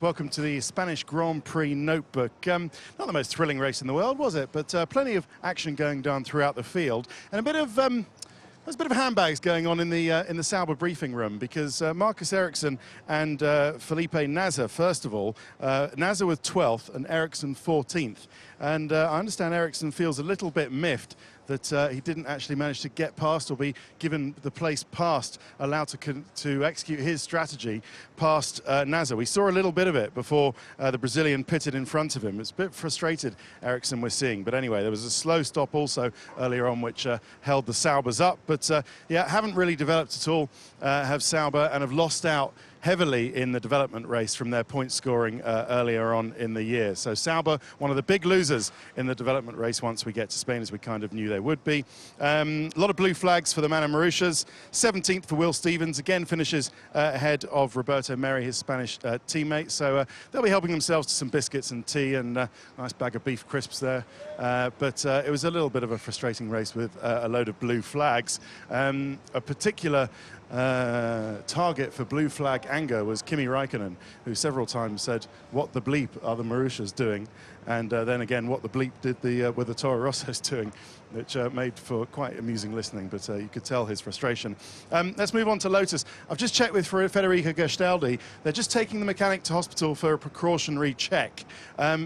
Welcome to the Spanish Grand Prix Notebook. Not the most thrilling race in the world, was it? But plenty of action going down throughout the field, and a bit of there's a bit of handbags going on in the Sauber briefing room, because Marcus Ericsson and Felipe Nasr, first of all, Nasr with 12th and Ericsson 14th. And I understand Ericsson feels a little bit miffed that he didn't actually manage to get past or be given the place past, allowed to execute his strategy past Nasr. We saw a little bit of it before the Brazilian pitted in front of him. It's a bit frustrated, Ericsson, we're seeing. But anyway, there was a slow stop also earlier on, which held the Saubers up. But yeah, haven't really developed at all, have Sauber, and have lost out heavily in the development race from their point scoring earlier on in the year. So Sauber, one of the big losers in the development race once we get to Spain, as we kind of knew they would be. A lot of blue flags for the Mana Marushas. 17th for Will Stevens, again finishes ahead of Roberto Meri, his Spanish teammate. So they'll be helping themselves to some biscuits and tea and a nice bag of beef crisps there. But it was a little bit of a frustrating race with a load of blue flags. A particular target for blue flag anger was Kimi Räikkönen, who several times said, "What the bleep are the Marushas doing?" And then again, what the bleep did were the Toro Rossos doing, which made for quite amusing listening, but you could tell his frustration. Let's move on to Lotus. I've just checked with Federico Gestaldi. They're just taking the mechanic to hospital for a precautionary check.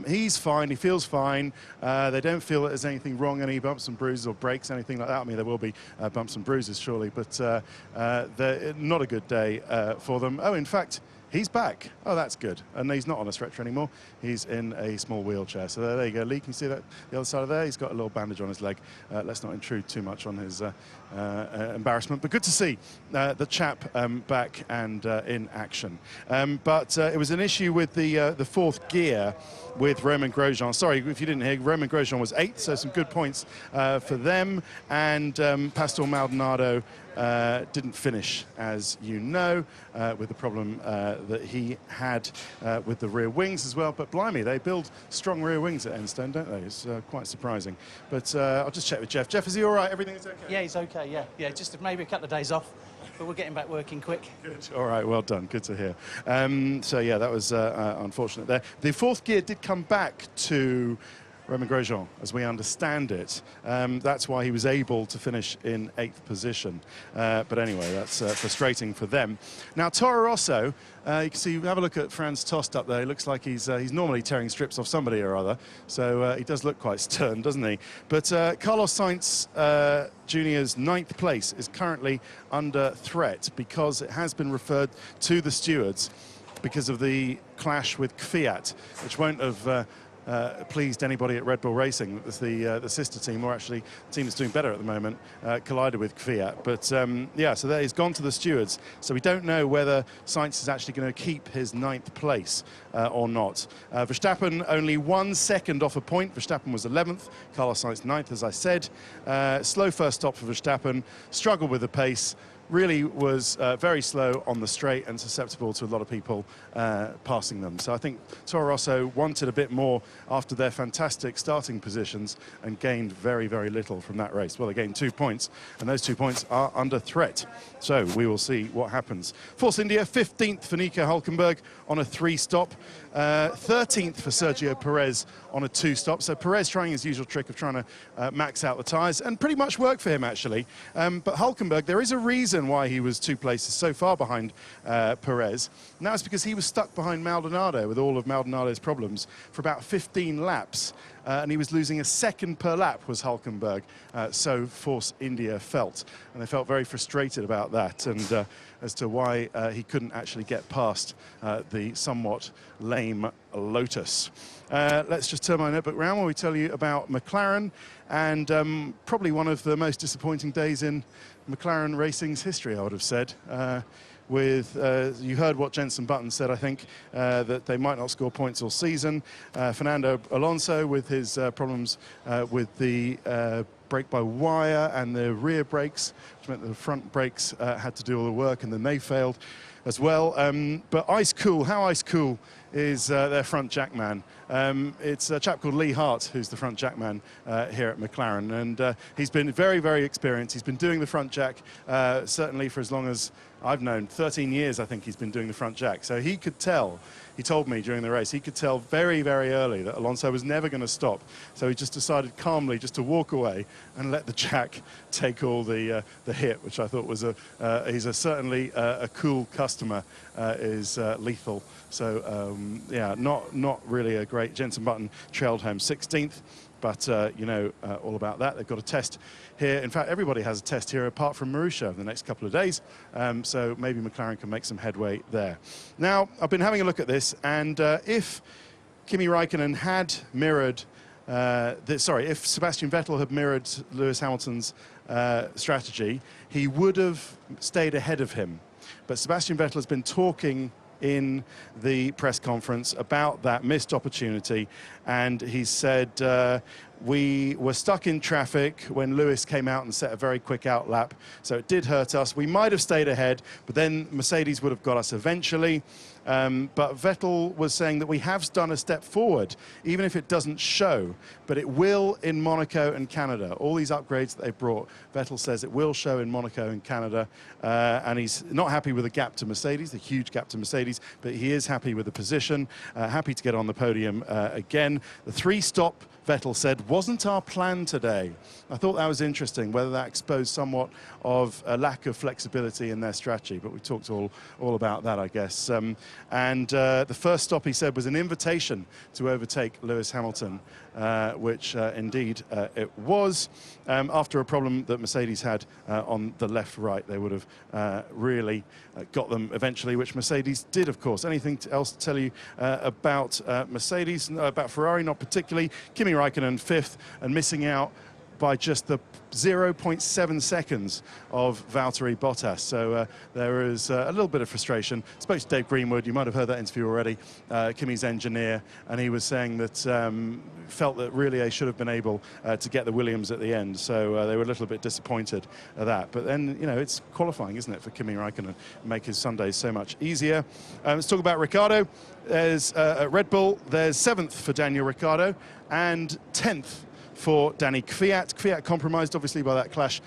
He's fine, he feels fine. They don't feel that there's anything wrong, any bumps and bruises or breaks, anything like that. I mean, there will be bumps and bruises, surely, but not a good day for them. Oh, in fact, he's back. Oh, that's good. And he's not on a stretcher anymore. He's in a small wheelchair. So there you go, Lee. Can you see that? The other side of there, he's got a little bandage on his leg. Let's not intrude too much on his embarrassment. But good to see the chap back and in action. But it was an issue with the fourth gear with Romain Grosjean. Sorry if you didn't hear, Romain Grosjean was 8th, so some good points for them. And Pastor Maldonado didn't finish, as you know, with the problem that he had with the rear wings as well. But blimey, they build strong rear wings at Enstone, don't they? It's quite surprising. But I'll just check with Jeff. Jeff, is he all right? Everything is okay? Yeah, he's okay, yeah. Just maybe a couple of days off, but we're getting back working quick. Good. All right, well done. Good to hear. So, yeah, that was unfortunate there. The fourth gear did come back to Romain Grosjean, as we understand it. That's why he was able to finish in 8th position. But anyway, that's frustrating for them. Now, Toro Rosso, you can see, have a look at Franz Tost up there. He looks like he's normally tearing strips off somebody or other. So he does look quite stern, doesn't he? But Carlos Sainz Jr.'s 9th place is currently under threat, because it has been referred to the stewards because of the clash with Fiat, which won't have pleased anybody at Red Bull Racing. The sister team, or actually the team that's doing better at the moment, collided with Fiat. But yeah, so there, he's gone to the stewards. So we don't know whether Sainz is actually going to keep his 9th place or not. Verstappen only 1 second off a point. Verstappen was 11th, Carlos Sainz 9th, as I said. Slow first stop for Verstappen, struggled with the pace. Really was very slow on the straight and susceptible to a lot of people passing them. So I think Toro Rosso wanted a bit more after their fantastic starting positions and gained very, very little from that race. Well, they gained 2 points, and those 2 points are under threat. So we will see what happens. Force India, 15th for Nico Hülkenberg on a 3-stop. 13th for Sergio Perez on a 2-stop. So Perez trying his usual trick of trying to max out the tyres, and pretty much worked for him, actually. But Hülkenberg, there is a reason why he was 2 places so far behind Perez. And that was because he was stuck behind Maldonado with all of Maldonado's problems for about 15 laps. And he was losing a second per lap, was Hülkenberg. So Force India felt. And they felt very frustrated about that, and as to why he couldn't actually get past the somewhat lame Lotus. Let's just turn my notebook round while we tell you about McLaren, and probably one of the most disappointing days in McLaren racing's history, I would have said. You heard what Jenson Button said, I think, that they might not score points all season. Fernando Alonso with his problems with the brake-by-wire and the rear brakes, which meant the front brakes had to do all the work, and then they failed as well. But ice cool, how ice cool is their front jackman. It's a chap called Lee Hart who's the front jackman here at McLaren, and he's been very, very experienced. He's been doing the front jack certainly for as long as I've known. 13 years, I think, he's been doing the front jack. So he could tell, he told me during the race, he could tell very, very early that Alonso was never going to stop. So he just decided calmly just to walk away and let the jack take all the hit, which I thought was he's certainly a cool customer, is lethal. So yeah, not really a great. Jenson Button trailed home 16th. But you know all about that. They've got a test here. In fact, everybody has a test here apart from Marussia in the next couple of days. So maybe McLaren can make some headway there. Now, I've been having a look at this, and if Kimi Räikkönen had mirrored, if Sebastian Vettel had mirrored Lewis Hamilton's strategy, he would have stayed ahead of him. But Sebastian Vettel has been talking in the press conference about that missed opportunity, and he said we were stuck in traffic when Lewis came out and set a very quick out lap, so it did hurt us. We might have stayed ahead, but then Mercedes would have got us eventually. But Vettel was saying that we have done a step forward, even if it doesn't show, but it will in Monaco and Canada. All these upgrades that they brought, Vettel says it will show in Monaco and Canada, and he's not happy with the gap to Mercedes, the huge gap to Mercedes, but he is happy with the position, happy to get on the podium again. The three-stop, Vettel said, wasn't our plan today. I thought that was interesting, whether that exposed somewhat of a lack of flexibility in their strategy, but we talked all about that, I guess. And the first stop, he said, was an invitation to overtake Lewis Hamilton, which indeed it was. After a problem that Mercedes had on the left-right, they would have really got them eventually, which Mercedes did, of course. Anything else to tell you about Mercedes? No, about Ferrari, not particularly. Kimi Räikkönen 5th and missing out by just the 0.7 seconds of Valtteri Bottas. So there is a little bit of frustration. Spoke to Dave Greenwood, you might have heard that interview already, Kimi's engineer, and he was saying that felt that really they should have been able to get the Williams at the end. So they were a little bit disappointed at that. But then, you know, it's qualifying, isn't it, for Kimi Räikkönen, make his Sundays so much easier. Let's talk about Ricciardo. There's at Red Bull, there's 7th for Daniel Ricciardo and 10th for Danny Kvyat. Kvyat compromised, obviously, by that clash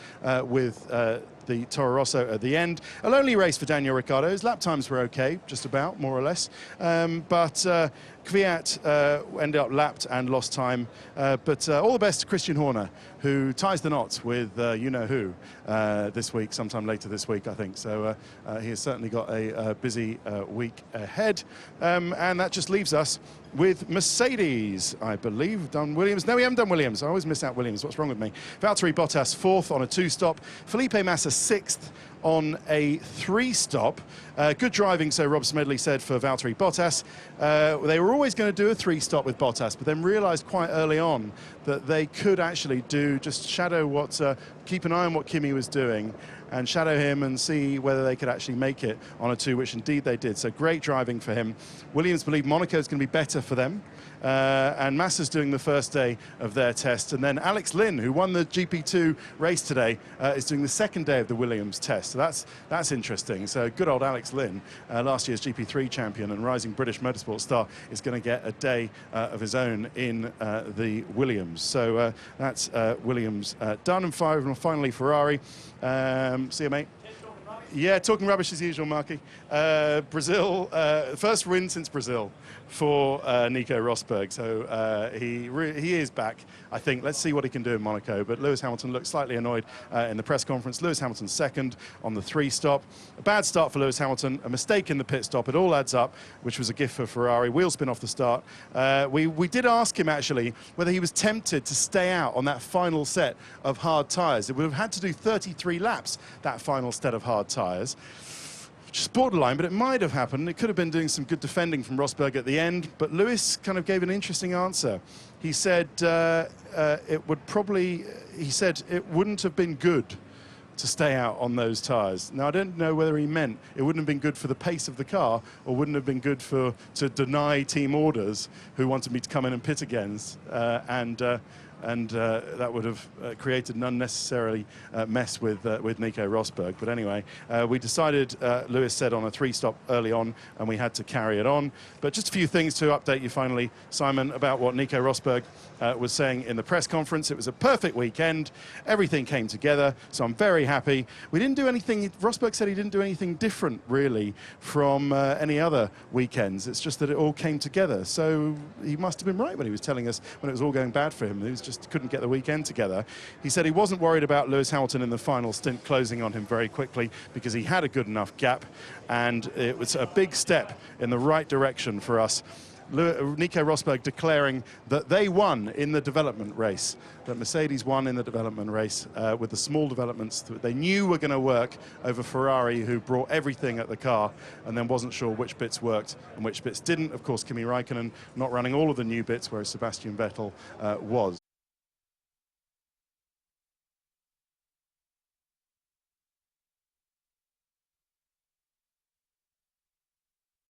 with the Toro Rosso at the end. A lonely race for Daniel Ricciardo. His lap times were okay, just about, more or less. But Kvyat ended up lapped and lost time. But all the best to Christian Horner, who ties the knot with you-know-who this week, sometime later this week, I think. So he has certainly got a busy week ahead. And that just leaves us with Mercedes, I believe. We've done Williams. No, we haven't done Williams. I always miss out Williams. What's wrong with me? Valtteri Bottas 4th on a 2-stop. Felipe Massa 6th on a 3-stop. Good driving, so Rob Smedley said, for Valtteri Bottas. They were always going to do a 3-stop with Bottas, but then realised quite early on that they could actually just shadow keep an eye on what Kimi was doing and shadow him and see whether they could actually make it on a 2, which indeed they did. So great driving for him. Williams believe Monaco is going to be better for them. And Massa's doing the first day of their test. And then Alex Lynn, who won the GP2 race today, is doing the second day of the Williams test. So that's interesting. So good old Alex Lynn, last year's GP3 champion and rising British motorsport star, is going to get a day of his own in the Williams. So that's Williams done. And finally, Ferrari. See you, mate. Yeah, talking rubbish as usual, Marky. Brazil, first win since Brazil for Nico Rosberg. So he is back, I think. Let's see what he can do in Monaco. But Lewis Hamilton looked slightly annoyed in the press conference. Lewis Hamilton 2nd on the 3-stop. A bad start for Lewis Hamilton, a mistake in the pit stop. It all adds up, which was a gift for Ferrari. Wheel spin off the start. We did ask him, actually, whether he was tempted to stay out on that final set of hard tyres. It would have had to do 33 laps, that final set of hard tyres. Which is borderline, but it might have happened. It could have been doing some good defending from Rosberg at the end, but Lewis kind of gave an interesting answer. He said it wouldn't have been good to stay out on those tyres. Now, I don't know whether he meant it wouldn't have been good for the pace of the car or wouldn't have been good to deny team orders who wanted me to come in and pit against. and that would have created an unnecessarily mess with Nico Rosberg. But anyway, we decided, Lewis said, on a 3-stop early on, and we had to carry it on. But just a few things to update you finally, Simon, about what Nico Rosberg was saying in the press conference. It was a perfect weekend. Everything came together, so I'm very happy. We didn't do anything, Rosberg said he didn't do anything different, really, from any other weekends. It's just that it all came together. So he must have been right when he was telling us when it was all going bad for him. He just couldn't get the weekend together. He said he wasn't worried about Lewis Hamilton in the final stint closing on him very quickly because he had a good enough gap, and it was a big step in the right direction for us. Nico Rosberg declaring that they won in the development race, that Mercedes won in the development race with the small developments that they knew were going to work over Ferrari, who brought everything at the car and then wasn't sure which bits worked and which bits didn't. Of course, Kimi Raikkonen not running all of the new bits, whereas Sebastian Vettel was.